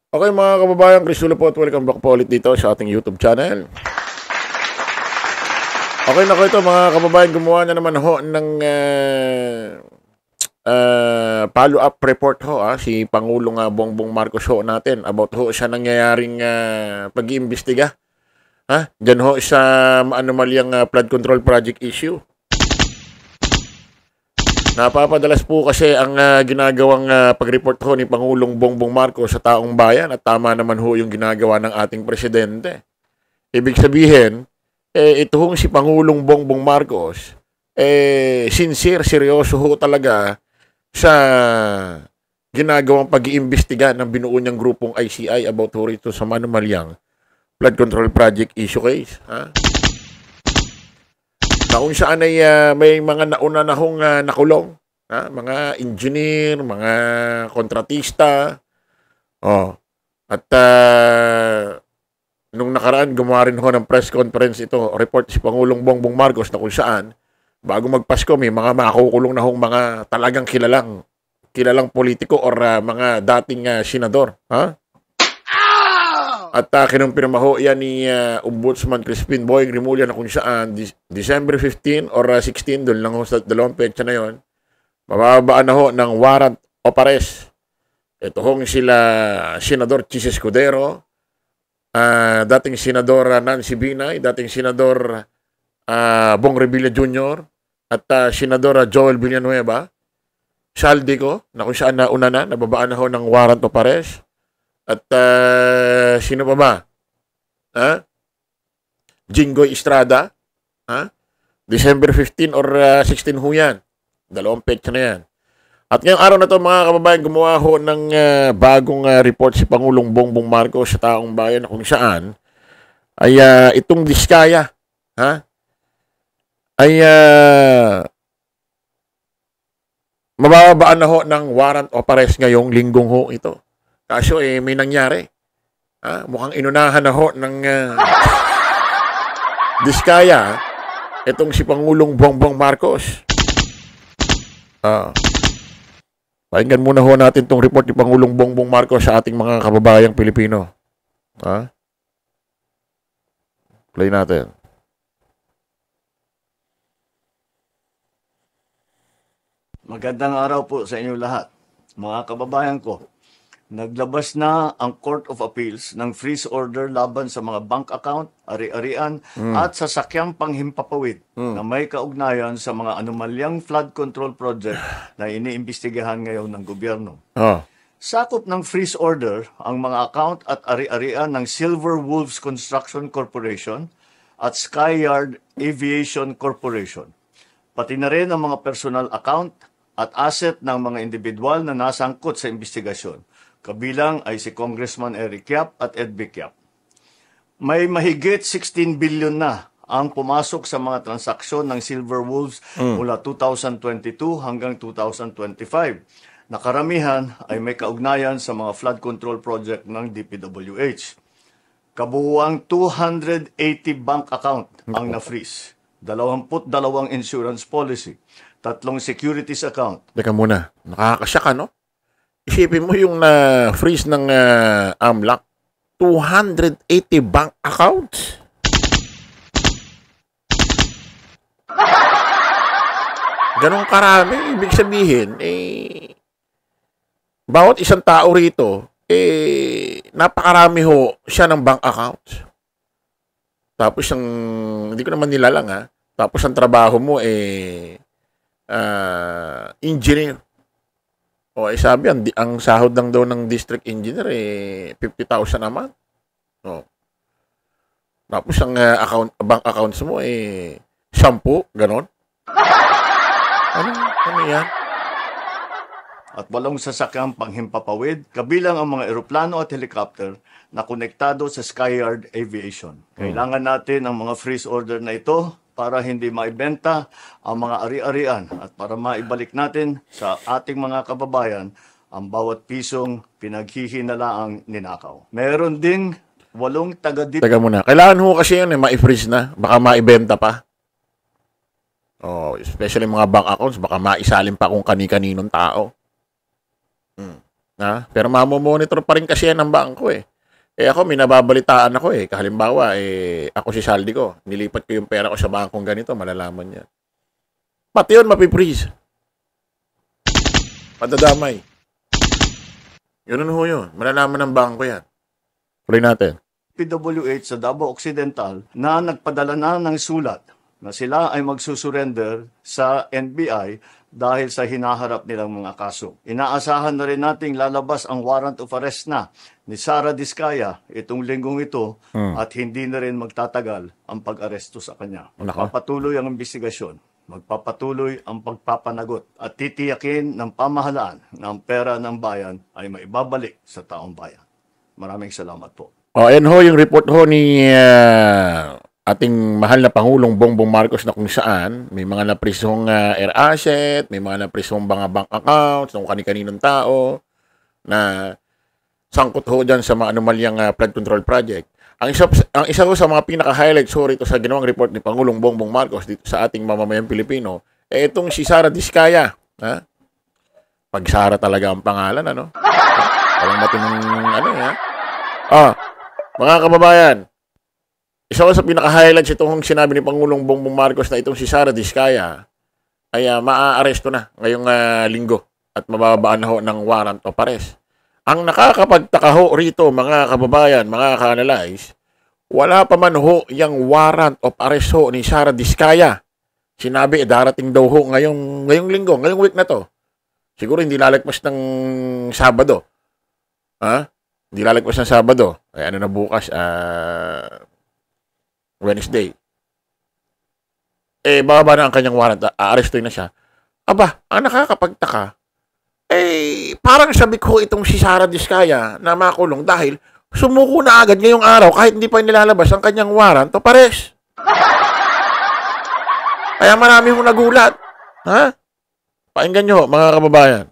Okay mga kababayan, Chris Tulo po at welcome back po ulit dito sa ating YouTube channel. Okay na ko ito mga kababayan, gumawa na naman ho ng follow-up report ho si Pangulong Bongbong Marcos ho natin about ho sa nangyayaring pag-iimbestiga. Diyan ho sa anomalyang flood control project issue. Napapadalas po kasi ang ginagawang pag-report ho ni Pangulong Bongbong Marcos sa taong bayan at tama naman ho yung ginagawa ng ating presidente. Ibig sabihin, ito hong si Pangulong Bongbong Marcos, sincere, seryoso ho talaga sa ginagawang pag-iimbestiga ng binuo niyang grupong ICI about ho rito sa Manumalyang flood control project issue case. Na kung saan ay may mga nauna na hong nakulong, mga engineer, mga kontratista. At nung nakaraan, gumawa rin ho ng press conference ito, report si Pangulong Bongbong Marcos na kung saan, bago magpasko, may mga makukulong na hong mga talagang kilalang politiko or mga dating senador. At kinumpirma ho yan ni Ombudsman Crispin Boying Rimulya na kung saan December 15 or 16, doon lang ho sa dalawang petsa na yon, mababaan na ho ng warrant of arrest. Ito hong sila Senador Chis Escudero, dating Senador Nancy Binay, dating Senador Bong Revilla Jr., at Senador Joel Villanueva, Saldico, na kung saan nauna na, nababaan na ho ng warrant of arrest. At sino pa ba? Jinggoy Estrada. December 15 or 16 ho yan. Dalawang petsa na yan. At ngayong araw na to mga kababayan, gumawa ho ng bagong report si Pangulong Bongbong Marcos sa taong bayan na kung saan ay itong Diskaya ay mababaan na ho ng warrant of arrest ngayong linggong ho ito. Kaso may nangyari. Mukhang inunahan na ho ng Diskaya itong si Pangulong Bongbong Marcos. Pakinggan muna ho natin itong report ni Pangulong Bongbong Marcos sa ating mga kababayang Pilipino. Play natin. Magandang araw po sa inyo lahat. Mga kababayan ko, naglabas na ang Court of Appeals ng freeze order laban sa mga bank account, ari-arian at sasakyang panghimpapawid na may kaugnayan sa mga anomalyang flood control project na iniimbestigahan ngayon ng gobyerno. Sakop ng freeze order ang mga account at ari-arian ng Silver Wolves Construction Corporation at Skyyard Aviation Corporation. Pati na rin ang mga personal account at asset ng mga individual na nasangkot sa investigasyon. Kabilang ay si Congressman Eric Yap at Ed Vic Yap. May mahigit 16 billion na ang pumasok sa mga transaksyon ng Silver Wolves mula 2022 hanggang 2025. Nakaramihan ay may kaugnayan sa mga flood control project ng DPWH. Kabuuang 280 bank account ang na-freeze, 22 insurance policy, 3 securities account. Teka muna, nakakasya ka, no? Isipin mo yung freeze ng AMLAC, 280 bank accounts. Ganong karami. Ibig sabihin, bawat isang tao rito, napakarami ho siya ng bank accounts. Tapos hindi ko naman nilalang tapos ang trabaho mo, engineer. Sabi, ang sahod lang daw ng district engineer, 50,000 naman. Tapos ang bank accounts mo, 10, ganon. Ano yan? At 8 sasakyang panghimpapawid, kabilang ang mga eroplano at helicopter na konektado sa Skyyard Aviation. Kailangan natin ang mga freeze order na ito para hindi maibenta ang mga ari-arian at para maibalik natin sa ating mga kababayan ang bawat pisong pinaghihinalaang ninakaw. Meron ding 8 taga-dito. Teka muna. Kailangan ho kasi yun ma-freeze na. Baka maibenta pa. Especially mga bank accounts, baka maisalin pa kung kani-kaninong tao. Pero mamomonitor pa rin kasi yan ng bangko eh. Ako, may nababalitaan ako eh. Halimbawa, ako si Saldi ko. Nilipat ko yung pera ko sa bangkong ganito, malalaman yan. Pati yun, mapiprease. Madadamay. Yun ho yun. Malalaman ng bangko yan. Tuloy natin. PWH sa Davao Occidental na nagpadala na ng sulat na sila ay magsusurrender sa NBI dahil sa hinaharap nilang mga kaso. Inaasahan na rin nating lalabas ang warrant of arrest na ni Sara Diskaya itong linggong ito at hindi na rin magtatagal ang pag-aresto sa kanya. Magpapatuloy ang investigasyon, magpapatuloy ang pagpapanagot at titiyakin ng pamahalaan na ang pera ng bayan ay maibabalik sa taong bayan. Maraming salamat po. Ayan ho yung report ho ni ating mahal na Pangulong Bongbong Marcos na kung saan may mga naprisong air asset, may mga naprisong mga bank accounts ng kani-kaninong tao na sangkot ho dyan sa mga anomalyang flood control project. Ang isa ho sa mga pinaka-highlights ho rito sa ginawang report ni Pangulong Bongbong Marcos dito sa ating mamamayang Pilipino, itong si Sara Diskaya. Pag Sara talaga ang pangalan, ano? Walang matinong mga kababayan, isa ko sa pinaka-highlights itong sinabi ni Pangulong Bongbong Marcos na itong si Sara Diskaya ay maaaresto na ngayong linggo at mababaan na ho ng warrant of arrest. Ang nakakapagtaka ho rito, mga kababayan, mga ka-analyze, wala pa man ho yung warrant of arrest ho ni Sara Diskaya. Sinabi, darating daw ho ngayong linggo, ngayong week na to. Siguro hindi lalagpas ng Sabado. Hindi lalagpas ng Sabado. Ay ano na bukas, Wednesday. Bababa na ang kanyang warrant. Aarestoy na siya. Aba, ang nakakapagtaka, parang sabi ko itong si Sara Diskaya na makulong dahil sumuko na agad ngayong araw kahit hindi pa nilalabas ang kanyang warrant of arrest. Kaya marami hong nagulat. Painggan nyo, mga kababayan.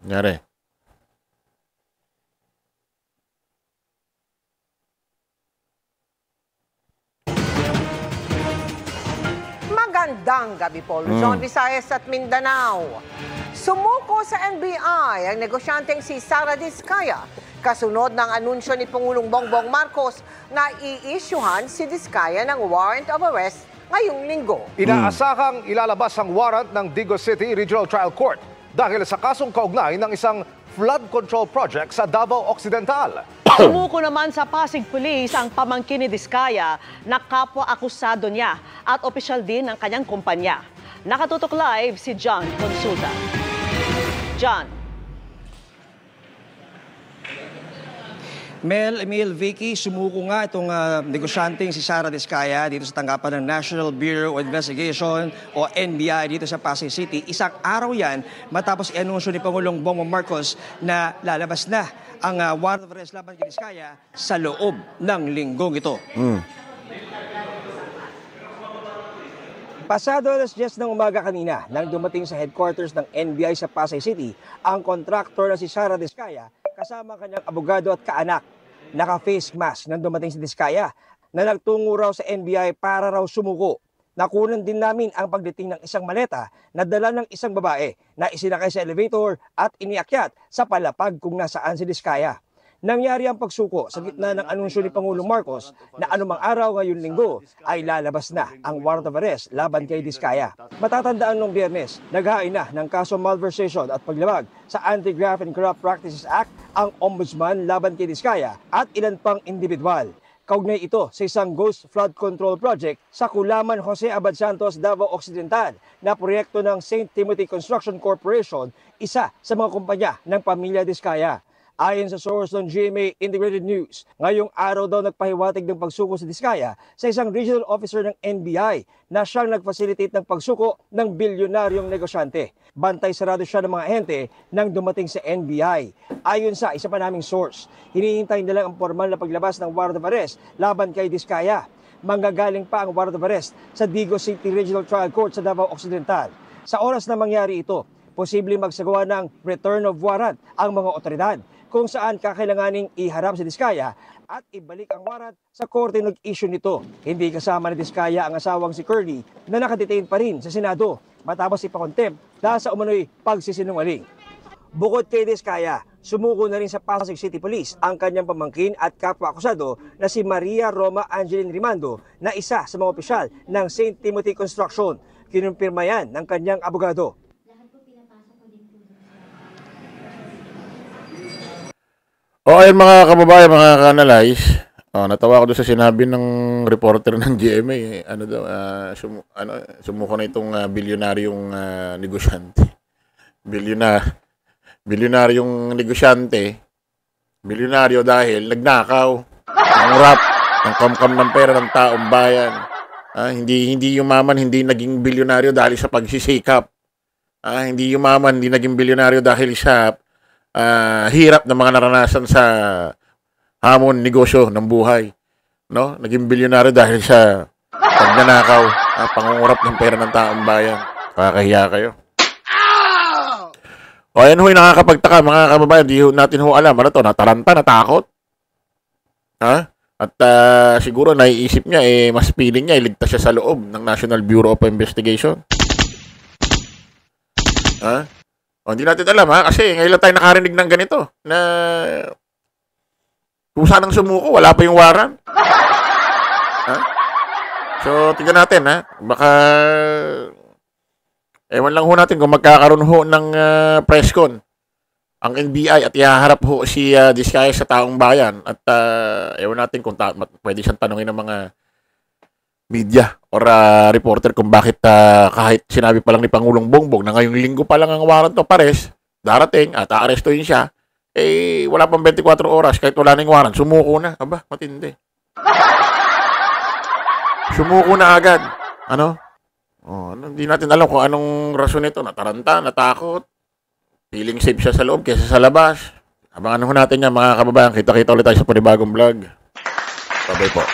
Nangyari. Magandang gabi po, Luzon, Visayas at Mindanao. Sumuko sa NBI ang negosyanteng si Sara Diskaya kasunod ng anunsyo ni Pangulong Bongbong Marcos na i-issuehan si Diskaya ng warrant of arrest ngayong linggo. Inaasahang ilalabas ang warrant ng Digos City Regional Trial Court dahil sa kasong kaugnay ng isang flood control project sa Davao Occidental. Sumuko naman sa Pasig Police ang pamangkin ni Diskaya na kapwa-akusado niya at opisyal din ng kanyang kumpanya. Nakatutok live si John Consulta. John. Mel, Emil, Vicky, sumuko nga itong negosyanteng si Sara Diskaya dito sa tanggapan ng National Bureau of Investigation o NBI dito sa Pasay City. Isang araw yan matapos i-anunsyo ni Pangulong Bongbong Marcos na lalabas na ang warrant of arrest laban kay Diskaya sa loob ng linggong ito. Pasado alas 10 ng umaga kanina nang dumating sa headquarters ng NBI sa Pasay City ang kontraktor na si Sara Diskaya kasama kanyang abogado at kaanak. Naka-face mask nang dumating si Diskaya na nagtungo raw sa NBI para raw sumuko. Nakunan din namin ang pagdating ng isang maleta na dala ng isang babae na isinakay sa elevator at iniakyat sa palapag kung nasaan si Diskaya. Nangyari ang pagsuko sa gitna ng anunsyo ni Pangulong Marcos na anumang araw ngayon linggo ay lalabas na ang warrant of arrest laban kay Diskaya. Matatandaan noong Biyernes, naghain na ng kaso malversation at paglabag sa Anti-Graft and Corrupt Practices Act ang ombudsman laban kay Diskaya at ilan pang individual. Kaugnay ito sa isang ghost flood control project sa Kulaman Jose Abad Santos, Davao Occidental na proyekto ng St. Timothy Construction Corporation, isa sa mga kumpanya ng pamilya Diskaya. Ayon sa source ng GMA Integrated News, ngayong araw daw nagpahiwatig ng pagsuko si Diskaya sa isang regional officer ng NBI na siyang nag-facilitate ng pagsuko ng bilyonaryong negosyante. Bantay sarado siya ng mga ahente nang dumating sa NBI. Ayon sa isa pa naming source, hinihintay nila ang formal na paglabas ng warrant of arrest laban kay Diskaya. Manggagaling pa ang warrant of arrest sa Digos City Regional Trial Court sa Davao Occidental. Sa oras na mangyari ito, posibleng magsagawa ng return of warrant ang mga otoridad kung saan kakailanganing iharap si Diskaya at ibalik ang warrant sa korte nag-issue nito. Hindi kasama ni Diskaya ang asawang si Curly na nakadetain pa rin sa Senado matapos ipakontempt dahil sa umano'y pagsisinungaling. Bukod kay Diskaya, sumuko na rin sa Pasig City Police ang kanyang pamangkin at kapwa-akusado na si Maria Roma Angeline Rimando na isa sa mga opisyal ng St. Timothy Construction. Kinumpirma yan ng kanyang abogado. O ayun mga kababayan, mga ka-analyze, natawa ko doon sa sinabi ng reporter ng GMA, sumuko na itong bilyonaryong negosyante. Bilyonaryong negosyante, bilyonaryo dahil nagnakaw, nangurap, ng kamkam ng pera ng taong bayan. Hindi yumaman, hindi naging bilyonaryo dahil sa pagsisikap. Hindi yumaman, hindi naging bilyonaryo dahil sa hirap na mga naranasan sa hamon negosyo ng buhay, no? Naging bilyonaryo dahil sa pagnanakaw, pangungurap ng pera ng taong bayan. Kakahiya kayo. O ayan ho'y nakakapagtaka mga kababayan, di natin ho alam, ano to, nataranta, natakot. At siguro naiisip niya, mas feeling niya, iligtas siya sa loob ng National Bureau of Investigation. Hindi natin alam kasi ngayon lang tayo nakarinig ng ganito na kung saan ang sumuko, wala pa yung warrant. So, tingnan natin baka ewan lang ho natin kung magkakaroon ho ng press con ang NBI at ihaharap ho si Diskaya sa taong bayan at ewan natin kung pwede siyang tanungin ng mga media or reporter kung bakit kahit sinabi pa lang ni Pangulong Bongbong na ngayong linggo pa lang ang warrant of arrest darating at aarestuhin siya, wala pang 24 oras kahit wala nang warrant, sumuko na. Aba, matindi. Sumuko na agad. Hindi natin alam kung anong rason nito. Nataranta, natakot, feeling safe siya sa loob kaysa sa labas. Abangan ho natin yan mga kababayan. Kita-kita ulit tayo sa panibagong vlog. Bye-bye po.